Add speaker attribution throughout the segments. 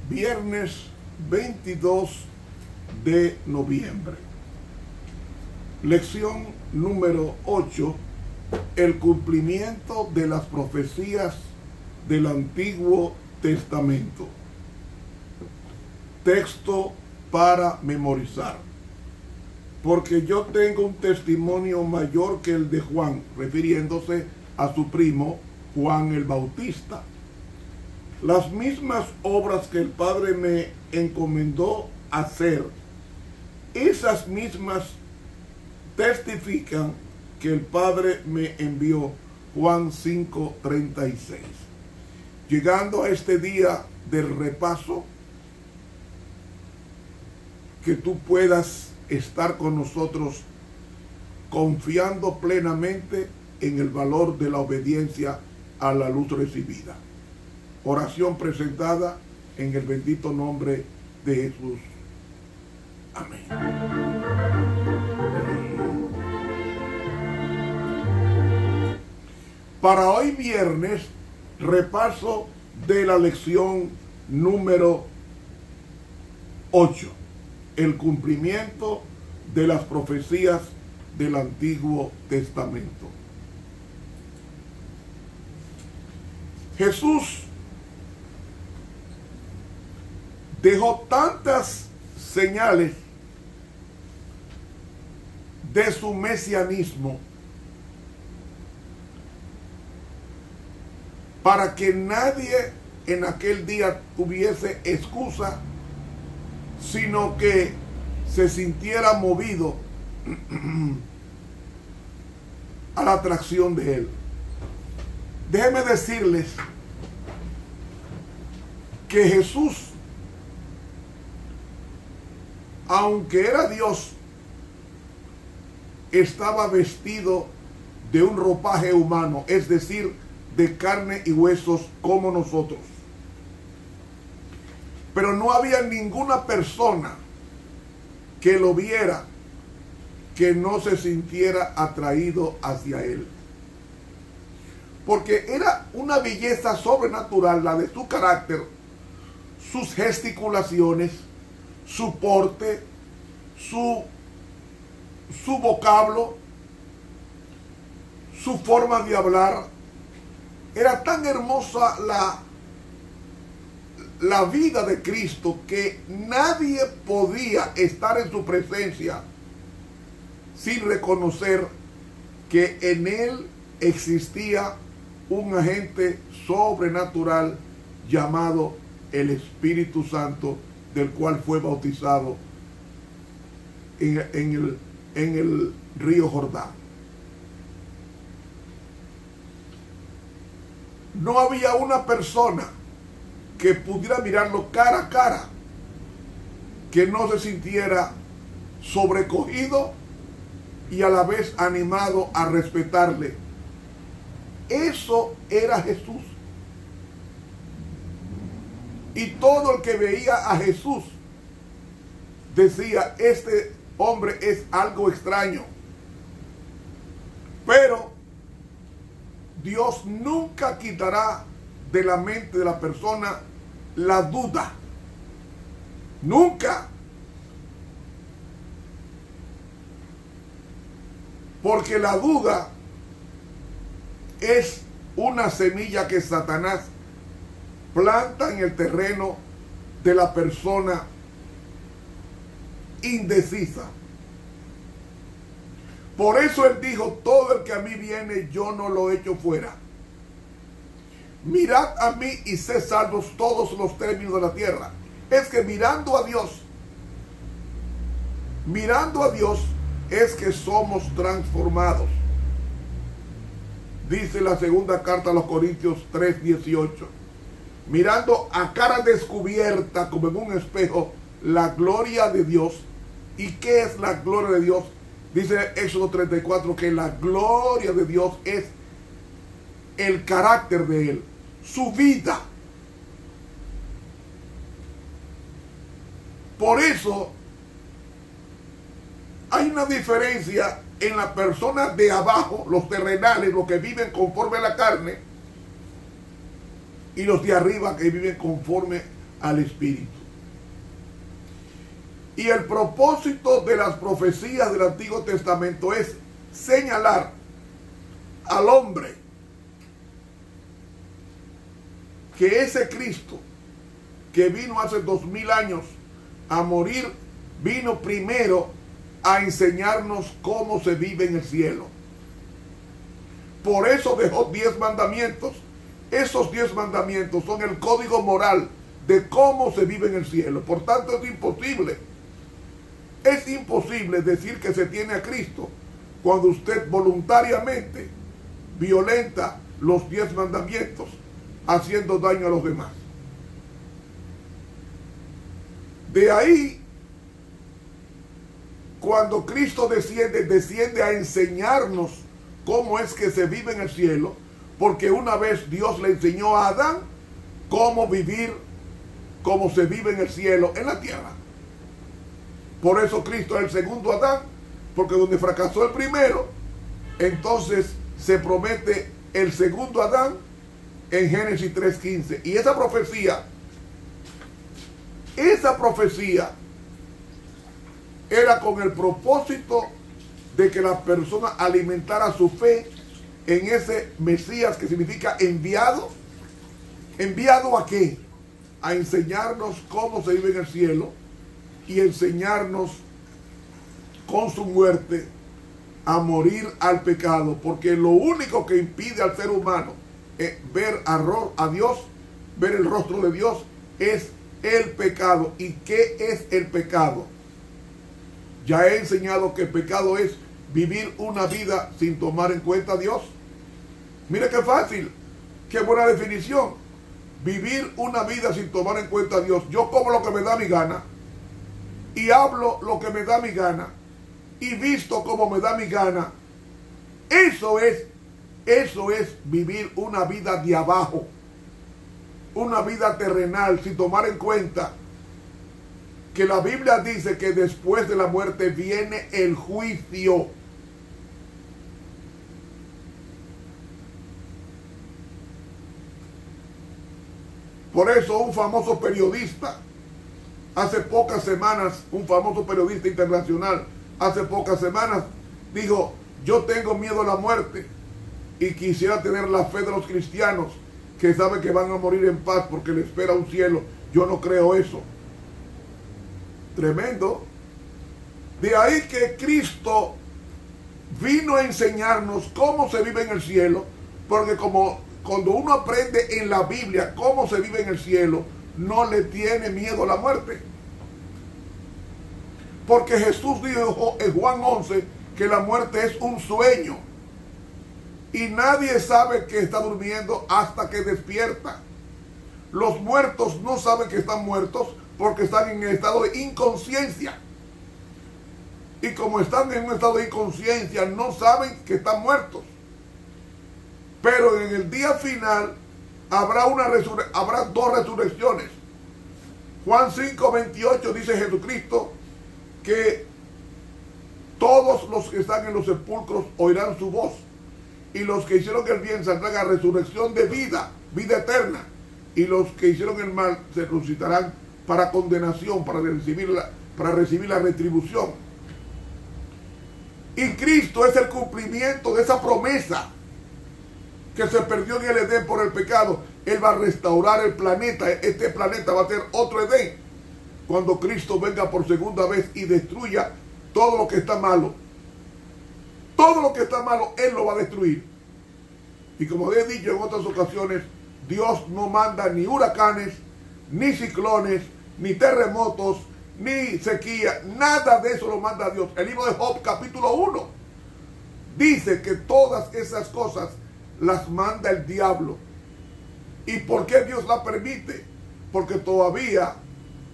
Speaker 1: Viernes 22 de noviembre. Lección número 8. El cumplimiento de las profecías del Antiguo Testamento. Texto para memorizar. Porque yo tengo un testimonio mayor que el de Juan, refiriéndose a su primo Juan el Bautista. Las mismas obras que el Padre me encomendó hacer, esas mismas testifican que el Padre me envió. Juan 5:36. Llegando a este día del repaso, que tú puedas estar con nosotros confiando plenamente en el valor de la obediencia a la luz recibida. Oración presentada en el bendito nombre de Jesús. Amén. Para hoy viernes, repaso de la lección número 8. El cumplimiento de las profecías del Antiguo Testamento. Jesús dejó tantas señales de su mesianismo para que nadie en aquel día tuviese excusa, sino que se sintiera movido a la atracción de él. Déjenme decirles que Jesús, aunque era Dios, estaba vestido de un ropaje humano, es decir, de carne y huesos como nosotros. Pero no había ninguna persona que lo viera que no se sintiera atraído hacia él. Porque era una belleza sobrenatural la de su carácter, sus gesticulaciones, su porte, su vocablo, su forma de hablar. Era tan hermosa la vida de Cristo que nadie podía estar en su presencia sin reconocer que en él existía un agente sobrenatural llamado el Espíritu Santo, del cual fue bautizado en el río Jordán. No había una persona que pudiera mirarlo cara a cara que no se sintiera sobrecogido y a la vez animado a respetarle. Eso era Jesús. Y todo el que veía a Jesús decía, este hombre es algo extraño. Pero Dios nunca quitará de la mente de la persona la duda. Nunca. Porque la duda es una semilla que Satanás planta en el terreno de la persona indecisa. Por eso él dijo, todo el que a mí viene, yo no lo echo fuera. Mirad a mí y sed salvos todos los términos de la tierra. Es que mirando a Dios es que somos transformados. Dice la segunda carta a los Corintios 3:18. Mirando a cara descubierta como en un espejo la gloria de Dios. ¿Y qué es la gloria de Dios? Dice Éxodo 34 que la gloria de Dios es el carácter de él, su vida. Por eso hay una diferencia en las personas de abajo, los terrenales, los que viven conforme a la carne, y los de arriba que viven conforme al Espíritu. Y el propósito de las profecías del Antiguo Testamento es señalar al hombre que ese Cristo que vino hace 2000 años a morir, vino primero a enseñarnos cómo se vive en el cielo. Por eso dejó 10 mandamientos. Esos 10 mandamientos son el código moral de cómo se vive en el cielo. Por tanto, es imposible decir que se tiene a Cristo cuando usted voluntariamente violenta los 10 mandamientos, haciendo daño a los demás. De ahí, cuando Cristo desciende a enseñarnos cómo es que se vive en el cielo, porque una vez Dios le enseñó a Adán cómo vivir, cómo se vive en el cielo, en la tierra. Por eso Cristo es el segundo Adán, porque donde fracasó el primero, entonces se promete el segundo Adán en Génesis 3:15. Y esa profecía era con el propósito de que la persona alimentara su fe en ese Mesías, que significa enviado. ¿Enviado a qué? A enseñarnos cómo se vive en el cielo y enseñarnos con su muerte a morir al pecado, porque lo único que impide al ser humano ver a Dios, ver el rostro de Dios, es el pecado. ¿Y qué es el pecado? Ya he enseñado que el pecado es vivir una vida sin tomar en cuenta a Dios. Mire qué fácil, qué buena definición. Vivir una vida sin tomar en cuenta a Dios. Yo como lo que me da mi gana, y hablo lo que me da mi gana, y visto como me da mi gana. Eso es vivir una vida de abajo, una vida terrenal, sin tomar en cuenta que la Biblia dice que después de la muerte viene el juicio. Por eso un famoso periodista, hace pocas semanas, un famoso periodista internacional, hace pocas semanas, dijo: yo tengo miedo a la muerte y quisiera tener la fe de los cristianos que saben que van a morir en paz porque les espera un cielo. Yo no creo eso. Tremendo. De ahí que Cristo vino a enseñarnos cómo se vive en el cielo, porque cuando uno aprende en la Biblia cómo se vive en el cielo, no le tiene miedo a la muerte. Porque Jesús dijo en Juan 11 que la muerte es un sueño. Y nadie sabe que está durmiendo hasta que despierta. Los muertos no saben que están muertos porque están en el estado de inconsciencia. Y como están en un estado de inconsciencia, no saben que están muertos. Pero en el día final habrá dos resurrecciones. Juan 5:28 dice Jesucristo que todos los que están en los sepulcros oirán su voz, y los que hicieron el bien saldrán a resurrección de vida, vida eterna, y los que hicieron el mal se resucitarán para condenación, para recibir la retribución. Y Cristo es el cumplimiento de esa promesa que se perdió en el Edén por el pecado. Él va a restaurar el planeta. Este planeta va a ser otro Edén cuando Cristo venga por segunda vez y destruya todo lo que está malo. Todo lo que está malo, Él lo va a destruir. Y como he dicho en otras ocasiones, Dios no manda ni huracanes, ni ciclones, ni terremotos, ni sequía. Nada de eso lo manda Dios. El libro de Job, capítulo 1, dice que todas esas cosas las manda el diablo. ¿Y por qué Dios la permite? Porque todavía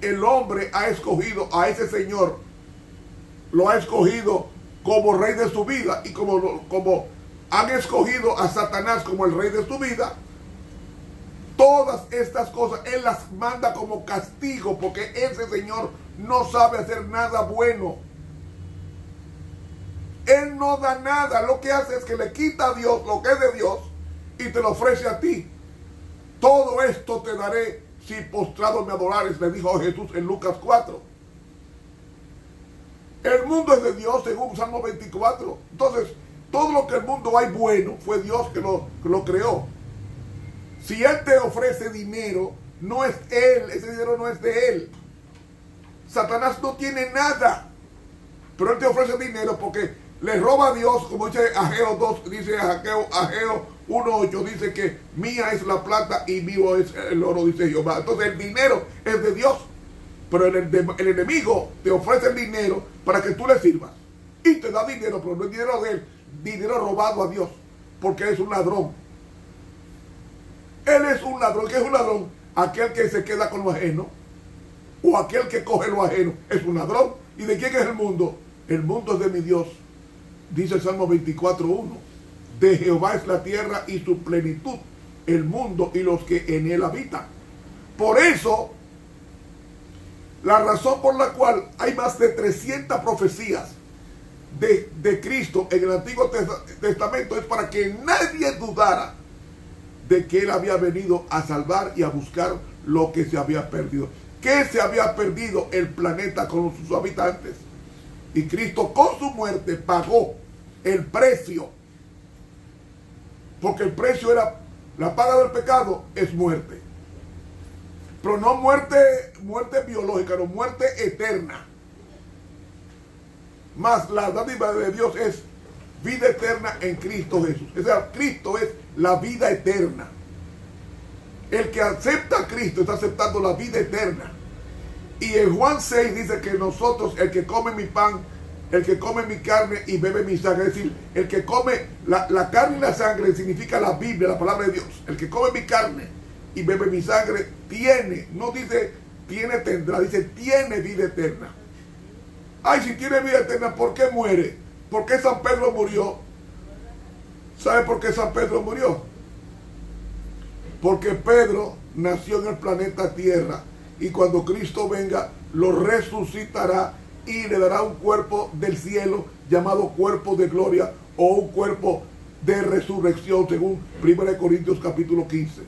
Speaker 1: el hombre ha escogido a ese Señor, lo ha escogido como rey de su vida, y como han escogido a Satanás como el rey de su vida, todas estas cosas Él las manda como castigo, porque ese Señor no sabe hacer nada bueno. Él no da nada. Lo que hace es que le quita a Dios lo que es de Dios y te lo ofrece a ti. Todo esto te daré si postrado me adorares, le dijo Jesús en Lucas 4. El mundo es de Dios, según Salmo 24. Entonces, todo lo que el mundo hay bueno, fue Dios que lo creó. Si Él te ofrece dinero, no es Él, ese dinero no es de Él. Satanás no tiene nada, pero Él te ofrece dinero porque le roba a Dios, como dice Ageo 2, dice Ageo 1:8, dice que mía es la plata y mío es el oro, dice Jehová. Entonces el dinero es de Dios, pero el enemigo te ofrece el dinero para que tú le sirvas. Y te da dinero, pero no es dinero de él, dinero robado a Dios, porque es un ladrón. Él es un ladrón. ¿Qué es un ladrón? Aquel que se queda con lo ajeno, o aquel que coge lo ajeno, es un ladrón. ¿Y de quién es el mundo? El mundo es de mi Dios. Dice el Salmo 24:1. De Jehová es la tierra y su plenitud, el mundo y los que en él habitan. Por eso, la razón por la cual hay más de 300 profecías de Cristo en el Antiguo Testamento es para que nadie dudara de que Él había venido a salvar y a buscar lo que se había perdido. ¿Qué se había perdido? El planeta con sus habitantes. Y Cristo con su muerte pagó el precio. Porque el precio era, la paga del pecado es muerte. Pero no muerte biológica, no muerte eterna. Más la dádiva de Dios es vida eterna en Cristo Jesús. O sea, Cristo es la vida eterna. El que acepta a Cristo está aceptando la vida eterna. Y en Juan 6 dice que nosotros, el que come mi pan, el que come mi carne y bebe mi sangre, es decir, el que come la carne y la sangre significa la Biblia, la palabra de Dios. El que come mi carne y bebe mi sangre tiene, no dice tiene, tendrá, dice tiene vida eterna. Ay, si tiene vida eterna, ¿por qué muere? ¿Por qué San Pedro murió? ¿Sabe por qué San Pedro murió? Porque Pedro nació en el planeta Tierra y cuando Cristo venga lo resucitará y le dará un cuerpo del cielo llamado cuerpo de gloria o un cuerpo de resurrección, según 1 Corintios capítulo 15.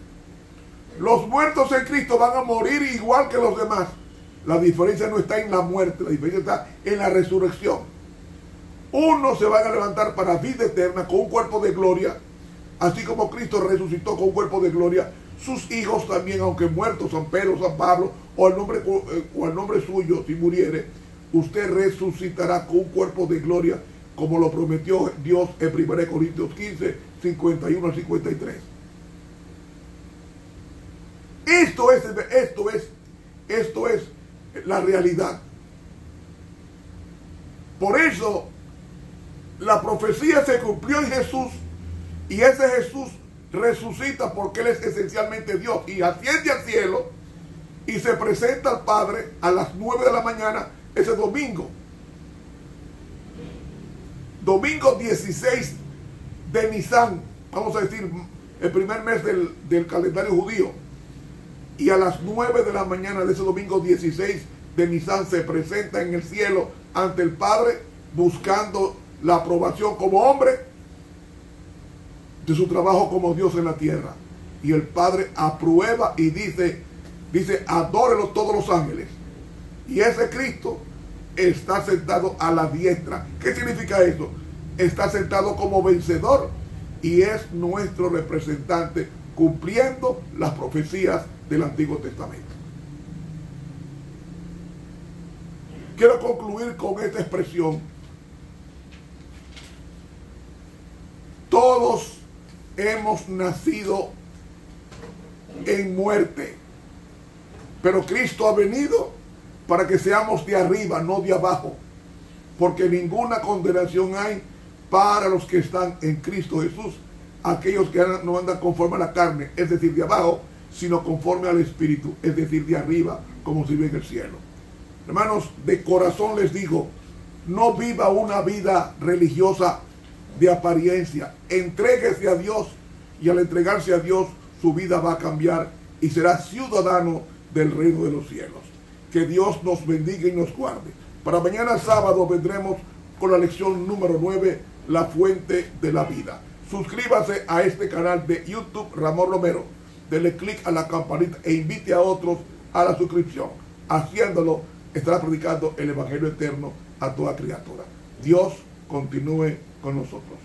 Speaker 1: Los muertos en Cristo van a morir igual que los demás. La diferencia no está en la muerte, la diferencia está en la resurrección. Unos se van a levantar para vida eterna con un cuerpo de gloria, así como Cristo resucitó con un cuerpo de gloria. Sus hijos también, aunque muertos, San Pedro, San Pablo, o el nombre suyo, si muriere, usted resucitará con un cuerpo de gloria, como lo prometió Dios en 1 Corintios 15, 51 al 53. Esto es la realidad. Por eso, la profecía se cumplió en Jesús, y ese Jesús resucita porque Él es esencialmente Dios, y asciende al cielo, y se presenta al Padre a las 9 de la mañana, ese domingo. Domingo 16 de Nisan, vamos a decir, el primer mes del calendario judío. Y a las 9 de la mañana de ese domingo 16 de Nisan se presenta en el cielo ante el Padre, buscando la aprobación como hombre de su trabajo como Dios en la tierra. Y el Padre aprueba y dice, adórenlo todos los ángeles. Y ese Cristo está sentado a la diestra. ¿Qué significa eso? Está sentado como vencedor y es nuestro representante cumpliendo las profecías del Antiguo Testamento. Quiero concluir con esta expresión. Todos hemos nacido en muerte, pero Cristo ha venido para que seamos de arriba, no de abajo, porque ninguna condenación hay para los que están en Cristo Jesús, aquellos que no andan conforme a la carne, es decir, de abajo, sino conforme al Espíritu, es decir, de arriba, como se ve en el cielo. Hermanos, de corazón les digo, no viva una vida religiosa de apariencia. Entréguese a Dios, y al entregarse a Dios, su vida va a cambiar y será ciudadano del reino de los cielos. Que Dios nos bendiga y nos guarde. Para mañana sábado vendremos con la lección número 9 la fuente de la vida. Suscríbase a este canal de YouTube Ramón Romero. Dele clic a la campanita e invite a otros a la suscripción. Haciéndolo, estará predicando el Evangelio eterno a toda criatura. Dios continúe con nosotros.